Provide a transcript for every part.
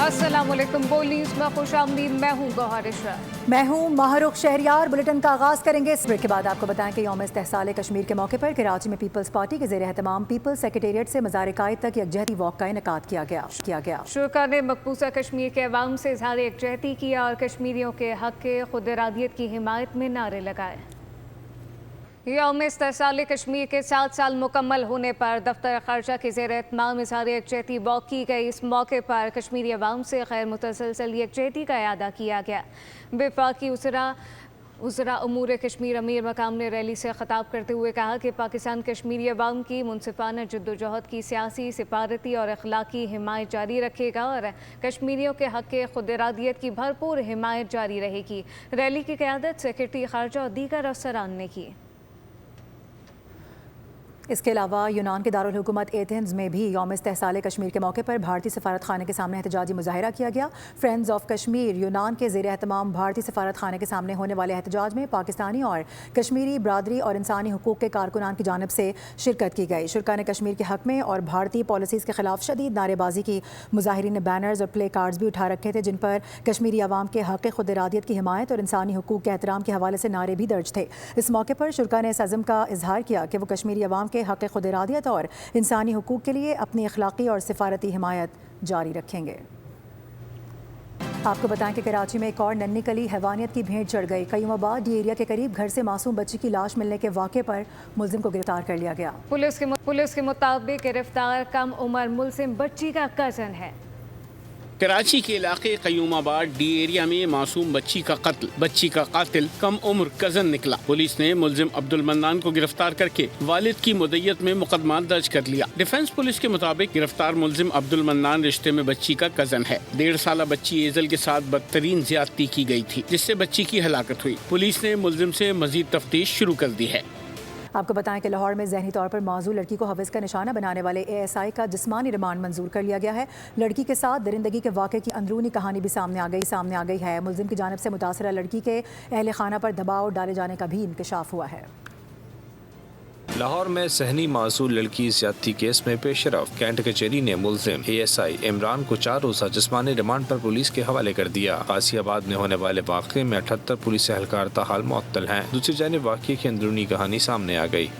अस्सलामुअलैकुम। बोल न्यूज़ में खुशामदीद। मैं हूँ गौहर इशरत। मैं हूँ माहरुख शहरियार। बुलेटिन का आगाज़ करेंगे। इस ब्रेक के बाद आपको बताएं कि यौम इस्तेहसाल कश्मीर के मौके पर कराची में पीपल्स पार्टी के ज़ेर एहतमाम पीपल्स सेक्रेटेरिएट से मज़ार कायद तक यकजहती वॉक का इनेकाद किया गया। शुरा ने मकबूजा कश्मीर के अवाम से इज़हार यकजहती किया और कश्मीरियों के हक़ के खुद इरादियत की हिमायत में नारे लगाए। यौम इस्तेहसाल कश्मीर के 7 साल मुकम्मल होने पर दफ्तर ख़ारजा के ज़ेर एहतमाम इज़हार यकजहती वॉक की गई। इस मौके पर कश्मीरी अवाम से खैर मुतसलसल यकजहती का इआदा किया गया। वफाकी उज़रा उमूर कश्मीर अमीर मकाम ने रैली से ख़िताब करते हुए कहा कि पाकिस्तान कश्मीरी अवाम की मुनसिफाना जद्दोजहद की सियासी, सिफारती और अखलाकी हिमायत जारी रखेगा और कश्मीरियों के हक़ के खुद इरादियत की भरपूर हिमायत जारी रहेगी। रैली की क़यादत सेक्रेटरी ख़ारजा और दीगर अफसरान ने की। इसके अलावा यूनान के दारुल हुकूमत एथेंस में भी यौम इस्तेहसाल कश्मीर के मौके पर भारतीय सफारत खाने के सामने एहतजाजी मुजाहिरा किया गया। फ्रेंड्स ऑफ कश्मीर यूनान के ज़ेर एहतमाम भारतीय सफारत खाने के सामने होने वाले एहतजाज में पाकिस्तानी और कश्मीरी बरादरी और इंसानी हुकूक के कारकुनान की जानिब से शिरकत की गई। शुरा ने कश्मीर के हक़ में और भारतीय पॉलिसीज़ के खिलाफ शदीद नारेबाजी की। मुजाहिरीन ने बैनर्स और प्ले कार्ड्स भी उठा रखे थे जिन पर कश्मीरी अवाम के हक़ खुद इरादियत की हिमायत और इंसानी हुकूक के एहतराम के हवाले से नारे भी दर्ज थे। इस मौके पर शुरा ने इस अज़म का इजहार किया कि वो कश्मीरी अवाम के हक़ खुद इरादियत और इंसानी हुकूक के लिए अपनी अखलाकी और सिफारती हिमायत जारी रखेंगे। आपको बताएं कि कराची में एक और नन्ही कली हैवानियत की भेंट चढ़ गई। कयूमाबाद डी एरिया के करीब घर से मासूम बच्ची की लाश मिलने के वाक़े पर मुलजिम को गिरफ्तार कर लिया गया। पुलिस के मुताबिक गिरफ्तार कम उम्र मुलजिम बच्ची का कज़न है। कराची के इलाके कयूमाबाद डी एरिया में मासूम बच्ची का कातिल कम उम्र कजन निकला। पुलिस ने मुलजिम अब्दुल मन्नान को गिरफ्तार करके वालिद की मुद्दत में मुकदमा दर्ज कर लिया। डिफेंस पुलिस के मुताबिक गिरफ्तार मुलजिम अब्दुल मन्नान रिश्ते में बच्ची का कजन है। 1.5 साल बच्ची एजल के साथ बदतरीन ज्यादती की गई थी जिससे बच्ची की हलाकत हुई। पुलिस ने मुलजिम से मजीद तफ्तीश शुरू कर दी है। आपको बताएं कि लाहौर में ज़हनी तौर पर मौजूद लड़की को हवस का निशाना बनाने वाले ASI का जिस्मानी रिमांड मंजूर कर लिया गया है। लड़की के साथ दरिंदगी के वाक़े की अंदरूनी कहानी भी सामने आ गई है। मुलजिम की जानिब से मुतासरा लड़की के अहले खाना पर दबाव डाले जाने का भी इंकशाफ हुआ है। लाहौर में सहनी मासूल लड़की ज्यादती केस में पेशरफ कैंट कचहरी ने मुलजिम ASI इमरान को 4 रोज़ा जिस्मानी रिमांड पर पुलिस के हवाले कर दिया। गाजियाबाद में होने वाले वाक़े में 78 पुलिस एहलकार ताहाल मुअत्तल हैं। दूसरी जानिब वाक़े की अंदरूनी कहानी सामने आ गई।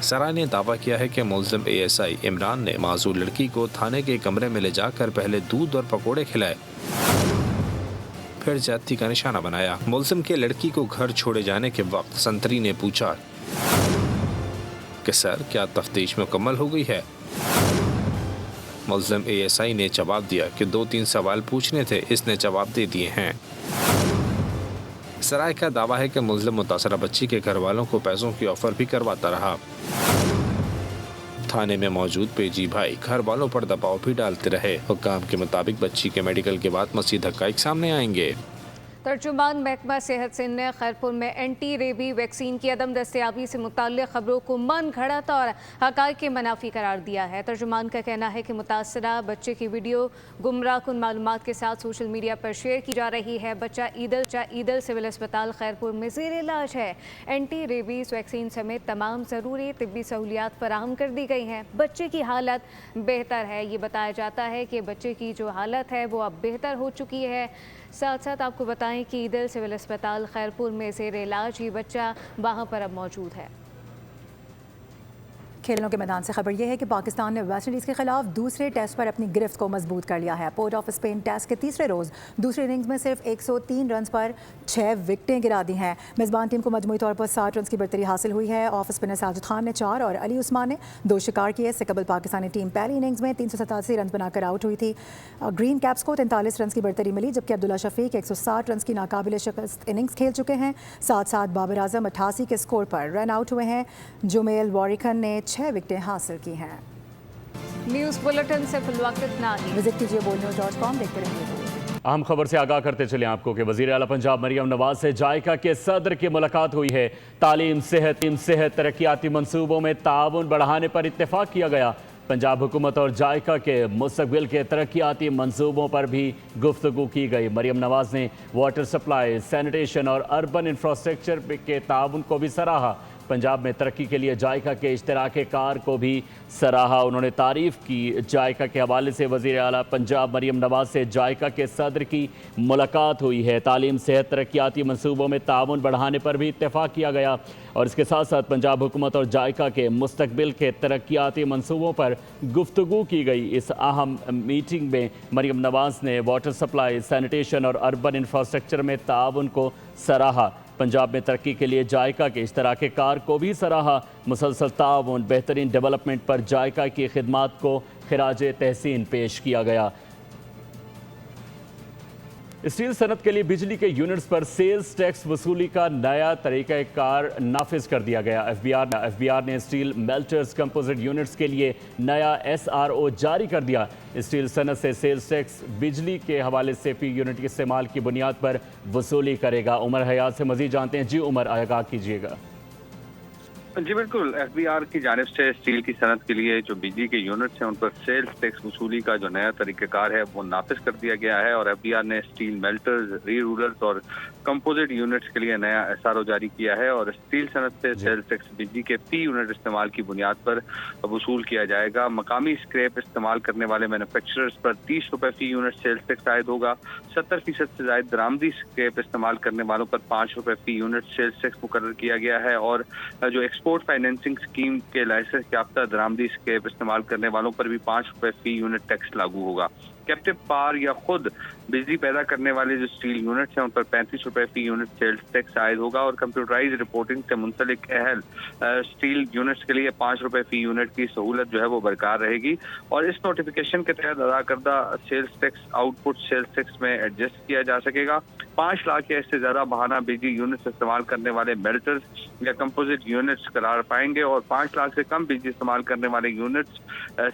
सराय ने दावा किया है कि मुलजिम ASI इमरान ने मासूल लड़की को थाने के कमरे में ले जाकर पहले दूध और पकौड़े खिलाए, फिर ज्यादती का निशाना बनाया। मुलजिम के लड़की को घर छोड़े जाने के वक्त संतरी ने पूछा कि सर क्या तफ्तीश मुकम्मल हो गई है। मुलजिम ASI ने जवाब दिया कि 2-3 सवाल पूछने थे, इसने जवाब दे दिए हैं। सराय का दावा है कि मुलजिम मुतासरा बच्ची के घर वालों को पैसों की ऑफर भी करवाता रहा। थाने में मौजूद पेजी भाई घर वालों पर दबाव भी डालते रहे। हुक्काम के मुताबिक बच्ची के मेडिकल के बाद मज़ीद हक़ाइक़ सामने आएंगे। तर्जुमान महकमा सेहत सिंध ने खैरपुर में एंटी रेबी वैक्सीन की अदम दस्तयाबी से मुताल्लिक़ खबरों को मन घड़त और हक़ाइक़ के मनाफी करार दिया है। तर्जुमान का कहना है कि मुतासरा बच्चे की वीडियो गुमराह कुन मालूमात के साथ सोशल मीडिया पर शेयर की जा रही है। बच्चा ईदल सिविल अस्पताल खैरपुर में ज़ेर इलाज है। एंटी रेबीज़ वैक्सीन समेत तमाम ज़रूरी तिब्बी सहूलियात फराहम कर दी गई हैं। बच्चे की हालत बेहतर है। ये बताया जाता है कि बच्चे की जो हालत है वो अब बेहतर हो चुकी है। साथ साथ आपको बताएं कि ईदल सिविल अस्पताल खैरपुर में ज़ेर इलाज ही बच्चा वहाँ पर अब मौजूद है। खेलों के मैदान से खबर यह है कि पाकिस्तान ने वेस्ट इंडीज़ के खिलाफ दूसरे टेस्ट पर अपनी गिरफ्त को मजबूत कर लिया है। पोर्ट ऑफ स्पेन टेस्ट के तीसरे रोज़ दूसरे इनिंग्स में सिर्फ 103 रन पर 6 विकेटें गिरा दी हैं। मेज़बान टीम को मजमूई तौर पर 60 रन की बरतरी हासिल हुई है। ऑफ स्पिनर साजिद खान ने 4 और अली उस्मान ने 2 शिकार किए। इससे कबल पाकिस्तानी टीम पहली इनिंग्स में 387 रन बनाकर आउट हुई थी। ग्रीन कैप्स को 43 रन की बरतरी मिली जबकि अब्दुल्ला शफीक 160 रन की नाकाबिल शिकस्त इनिंग्स खेल चुके हैं। साथ साथ बाबर आजम 88 के स्कोर पर रन आउट हुए हैं। जुमेल वॉरिकन ने 6 विकेटें हासिल की हैं। न्यूज़ बुलेटिन से फिलवक्त इतना ही। विजिट कीजिए bolnews.com। देखते रहिए। अहम खबर से आगाह करते चले आपको कि वज़ीर आला पंजाब मरियम नवाज से जायका के सदर की मुलाकात हुई है। तालीम सेहत तरक्याती मंसूबों में ताउन बढ़ाने पर इत्तेफाक किया गया। पंजाब हुकूमत और जायका के मुस्तक़बिल के तरक्याती मंसूबों पर भी गुफ्तगू की गई। मरियम नवाज ने वाटर सप्लाई, सैनिटेशन और अर्बन इंफ्रास्ट्रक्चर के ताउन को भी सराहा। पंजाब में तरक्की के लिए जायका के इश्तराक कार को भी सराहा। उन्होंने तारीफ़ की। जायका के हवाले से वज़ीर आला पंजाब मरीम नवाज़ से जायका के सदर की मुलाकात हुई है। तालीम, सेहत, तरक्याती मनसूबों में ताउन बढ़ाने पर भी इत्तेफाक किया गया और इसके साथ साथ पंजाब हुकूमत और जायका के मुस्तकबिल के तरक्याती मनसूबों पर गुफ्तगू की गई। इस अहम मीटिंग में मरीम नवाज़ ने वाटर सप्लाई, सैनिटेशन और अर्बन इंफ्रास्ट्रक्चर में ताउन को सराहा। पंजाब में तरक्की के लिए जायका के इश्तराक कार को भी सराहा। मुसलसल ताउन, बेहतरीन डेवलपमेंट पर जायका की खिदमात को खिराज तहसीन पेश किया गया। स्टील सनत के लिए बिजली के यूनिट्स पर सेल्स टैक्स वसूली का नया तरीक़ाकार नाफिज कर दिया गया। एफबीआर ने स्टील मेल्टर्स कंपोजिट यूनिट्स के लिए नया SRO जारी कर दिया। स्टील सनत से सेल्स टैक्स बिजली के हवाले से फी यूनिट के इस्तेमाल की बुनियाद पर वसूली करेगा। उमर हयात से मजीद जानते हैं। जी उमर, आगाह कीजिएगा। जी बिल्कुल, एफबीआर की जानिब से स्टील की सनत के लिए जो बिजली के यूनिट्स हैं उन पर सेल्स टैक्स वसूली का जो नया तरीक़ाकार है वो नाफिज कर दिया गया है और एफबीआर ने स्टील मेल्टर्स, री-रूलर्स और कंपोजिट यूनिट्स के लिए नया SRO जारी किया है और स्टील सनत से सेल्स टैक्स बिजली के फी यूनिट इस्तेमाल की बुनियाद पर वसूल किया जाएगा। मकामी स्क्रैप इस्तेमाल करने वाले मैन्युफैक्चरर्स पर 30 रुपये फी यूनिट सेल्स टैक्स आयद होगा। 70% से ज़ायद दरामदी स्क्रैप इस्तेमाल करने वालों पर 5 रुपये फी यूनिट सेल्स टैक्स मुकर्रर किया गया है और जो एक्सपोर्ट फाइनेंसिंग स्कीम के लाइसेंस याफ्ता दरामदी स्क्रैप इस्तेमाल करने वालों पर भी 5 रुपये फी यूनिट टैक्स लागू होगा। कैप्टिव पावर या खुद बिजली पैदा करने वाले जो स्टील यूनिट्स हैं उन पर 35 रुपये फी यूनिट सेल्स टैक्स आयद होगा और कंप्यूटराइज रिपोर्टिंग से मुंसलिक अहल स्टील यूनिट्स के लिए 5 रुपये फी यूनिट की सहूलत जो है वो बरकरार रहेगी और इस नोटिफिकेशन के तहत अदा करदा sales tax output sales tax में एडजस्ट किया जा सकेगा। 5 लाख या इससे ज्यादा बहाना बिजली यूनिट्स इस्तेमाल करने वाले मेल्टर्स या कंपोजिट यूनिट्स करार पाएंगे और 5 लाख से कम बिजली इस्तेमाल करने वाले यूनिट्स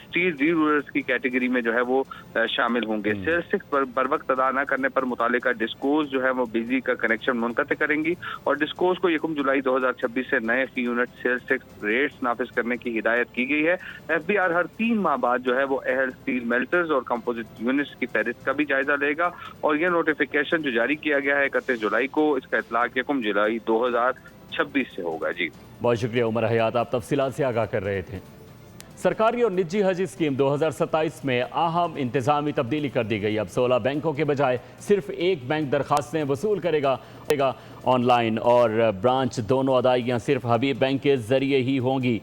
स्टील री-रूलर्स की कैटेगरी में जो है वो शामिल होंगे। सेल्स टैक्स बर वक्त अदा न करने पर मुतालिका डिस्कोज जो है वो बिजली का कनेक्शन मुनक़ते करेंगी और डिस्कोज को 1 जुलाई 2026 से नए फी यूनिट सेल्स टैक्स रेट्स नाफिज करने की हिदायत की गई है। एफबीआर हर 3 माह बाद जो है वो अहल स्टील मेल्टर्स और कंपोजिट यूनिट्स की फहरिस्त का भी जायजा लेगा और यह नोटिफिकेशन जो जारी किया गया है 31 जुलाई को, इसका इतलाक 1 जुलाई 2026 से होगा। जी बहुत शुक्रिया उमर हयात, आप तफसीलात से आगाह कर रहे थे। सरकारी और निजी हज स्कीम 2027 में अहम इंतजामी तब्दीली कर दी गई। अब 16 बैंकों के बजाय सिर्फ एक बैंक दरखास्तें वसूल करेगा। ऑनलाइन और ब्रांच दोनों अदायगियाँ सिर्फ हबीब बैंक के ज़रिए ही होंगी।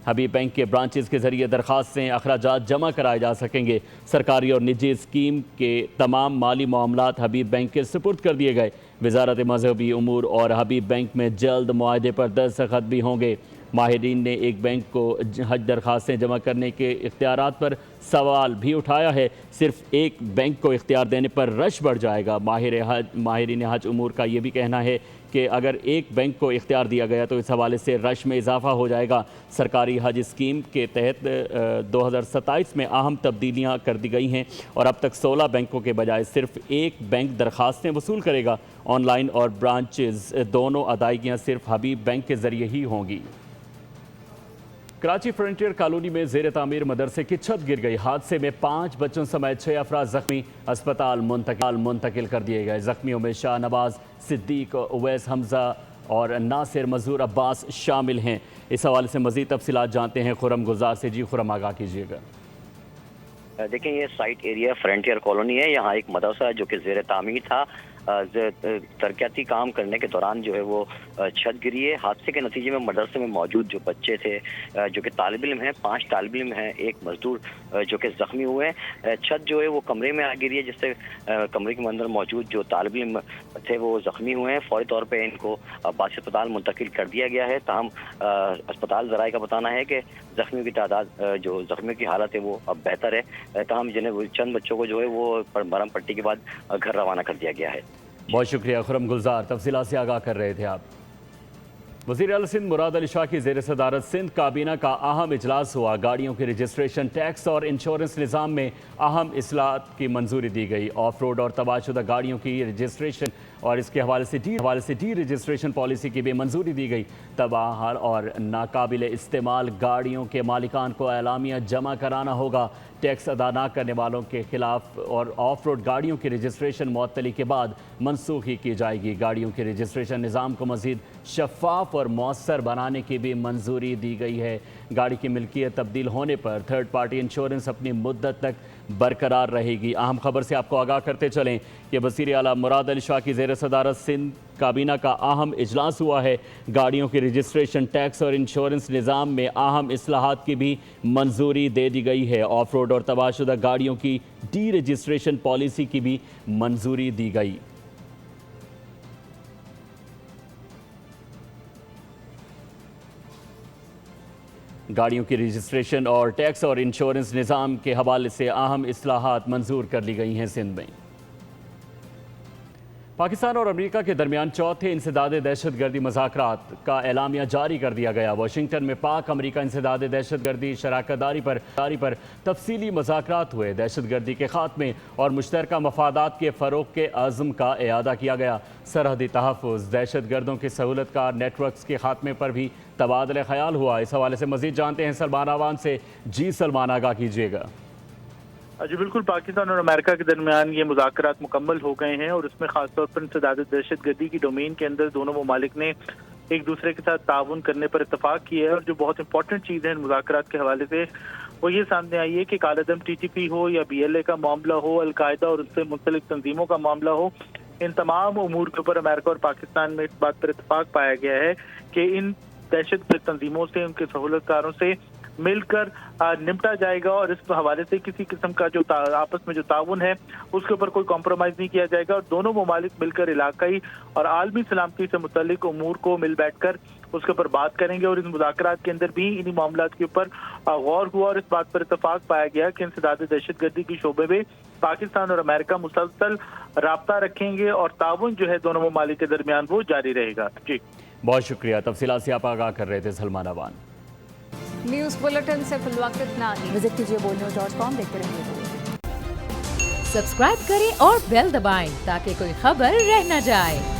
हबीब बैंक के ब्रांचेस के ज़रिए दरखास्तें, अखराजात जमा कराए जा सकेंगे। सरकारी और निजी स्कीम के तमाम माली मामलात हबीब बैंक के सुपुर्द कर दिए गए। वजारत मजहबी उमूर और हबीब बैंक में जल्द मुआहदे पर दस्तखत भी होंगे। माहिरीन ने एक बैंक को हज दरखास्तें जमा करने के इख्तियारात पर सवाल भी उठाया है। सिर्फ एक बैंक को इख्तियार देने पर रश बढ़ जाएगा। माहिरीन हज उमूर का ये भी कहना है कि अगर एक बैंक को इख्तियार दिया गया तो इस हवाले से रश में इजाफा हो जाएगा। सरकारी हज स्कीम के तहत 2027 में अहम तब्दीलियाँ कर दी गई हैं और अब तक 16 बैंकों के बजाय सिर्फ एक बैंक दरखास्तें वसूल करेगा। ऑनलाइन और ब्रांचेस दोनों अदायगियाँ सिर्फ हबीब बैंक के ज़रिए ही होंगी। कराची फ्रंटियर कॉलोनी में ज़ेर तामीर मदरसे की छत गिर गई। हादसे में 5 बच्चों समेत 6 अफराद जख्मी, अस्पताल मुंतकिल कर दिए गए। जख्मियों में शाह नवाज, सिद्दीक, उवैस हमजा और नासिर मजूर अब्बास शामिल हैं। इस हवाले से मज़ीद तफसीलात जानते हैं खुरम गुलजार से। जी खुरम, आगाह कीजिएगा। देखें, ये साइट एरिया फ्रंटियर कॉलोनी है। यहाँ एक मदरसा है जो कि ज़ेर तामीर था। तरक्याती काम करने के दौरान जो है वो छत गिरी है। हादसे के नतीजे में मदरसे में मौजूद जो बच्चे थे जो कि तालिब इल्म हैं, 5 तालिब इल्म हैं, एक मजदूर जो कि ज़ख्मी हुए हैं। छत जो है वो कमरे में आ गिरी है जिससे कमरे के अंदर मौजूद जो तालिब इल्म थे वो ज़ख्मी हुए हैं। फौरी तौर पर इनको अब्बासी अस्पताल मुंतकिल कर दिया गया है। ताहम अस्पताल ज़राए का बताना है कि ज़ख्मियों की तादाद, जो ज़ख्मियों की हालत है वो अब बेहतर है। ताहम जिन्हें चंद बच्चों को जो है वो मरहम पट्टी के बाद घर रवाना कर दिया गया है। बहुत शुक्रिया खुरम गुलजार, तफसीलात से आगाह कर रहे थे आप। वज़ीर आला सिंध मुराद अली शाह की ज़ेर सदारत सिंध काबीना का अहम इजलास हुआ। गाड़ियों के रजिस्ट्रेशन, टैक्स और इंश्योरेंस निज़ाम में अहम इस्लाहत की मंजूरी दी गई। ऑफ रोड और तबाहशुदा गाड़ियों की रजिस्ट्रेशन और इसके हवाले से डी रजिस्ट्रेशन पॉलिसी की भी मंजूरी दी गई। तबाह और नाकाबिल इस्तेमाल गाड़ियों के मालिकान को एलामिया जमा कराना होगा। टैक्स अदा न करने वालों के खिलाफ और ऑफ रोड गाड़ियों की रजिस्ट्रेशन मुअत्तली के बाद मनसूखी की जाएगी। गाड़ियों के रजिस्ट्रेशन निज़ाम को मज़ीद शफ़ाफ और मौसर बनाने की भी मंजूरी दी गई है। गाड़ी की मिल्कियत तब्दील होने पर थर्ड पार्टी इंश्योरेंस अपनी मुद्दत तक बरकरार रहेगी। अहम खबर से आपको आगाह करते चलें कि वज़ीर आला मुराद अली शाह की ज़ेर सदारत सिंध काबीना का अहम इजलास हुआ है। गाड़ियों की रजिस्ट्रेशन, टैक्स और इंश्योरेंस निज़ाम में अहम इस्लाहात की भी मंजूरी दे दी गई है। ऑफ रोड और तबाहशुदा गाड़ियों की डी रजिस्ट्रेशन पॉलिसी की भी मंजूरी दी गई। गाड़ियों की रजिस्ट्रेशन और टैक्स और इंश्योरेंस निज़ाम के हवाले से अहम इस्लाहात मंजूर कर ली गई हैं सिंध में। पाकिस्तान और अमेरिका के दरमियान चौथे इंसदाद दहशतगर्दी मुज़ाकरात का एलामिया जारी कर दिया गया। वाशिंगटन में पाक अमेरिका इंसदाद दहशतगर्दी शराकतदारी पर तफसीली मुज़ाकरात हुए। दहशतगर्दी के खात्मे और मुश्तरका मफादात के फ़रोग़ के अज़्म का इआदा किया गया। सरहदी तहफ़्फ़ुज़, दहशतगर्दों के सहूलतकार नेटवर्क्स के खात्मे पर भी तबादला ख़याल हुआ। इस हवाले से मज़ीद जानते हैं सलमान आवान से। जी सलमान, आगाह कीजिएगा। जी बिल्कुल, पाकिस्तान और अमेरिका के दरमियान ये मुज़ाकरात मुकम्मल हो गए हैं और इसमें खासतौर पर इंसदाद दहशतगर्दी की डोमेन के अंदर दोनों ममालिक ने एक दूसरे के साथ ताउन करने पर इत्तफाक किया है। और जो बहुत इंपॉर्टेंट चीज़ है इन मुज़ाकरात के हवाले से वो ये सामने आई है कि कालादम TTP हो या BLA का मामला हो, अलकायदा और उससे मुंसलिक तंजीमों का मामला हो, इन तमाम उमूर के ऊपर अमेरिका और पाकिस्तान में इस बात पर इत्तफाक पाया गया है कि इन दहशत तंजीमों से, उनके सहूलतकारों से मिलकर निपटा जाएगा और इस हवाले से किसी किस्म का जो आपस में जो ताउन है उसके ऊपर कोई कॉम्प्रोमाइज़ नहीं किया जाएगा और दोनों ममालिक मिलकर इलाकाई और आलमी सलामती से मुतल्लिक उमूर को मिल बैठकर उसके ऊपर बात करेंगे। और इन मुज़ाकरात के अंदर भी इन्हीं मामलात के ऊपर गौर हुआ और इस बात पर इत्तफाक पाया गया कि इंसदाद दहशतगर्दी की शोबे में पाकिस्तान और अमेरिका मुसलसल राब्ता रखेंगे और ताउन जो है दोनों ममालिक के दरमियान वो जारी रहेगा। जी बहुत शुक्रिया, तफसीलात से आप आगाह कर रहे थे सलमान आवान। न्यूज़ बुलेटिन से फिलवक्त इतना ही। विजिट कीजिए boldnews.com, देखते रहिए। सब्सक्राइब करें और बेल दबाएं ताकि कोई खबर रह न जाए।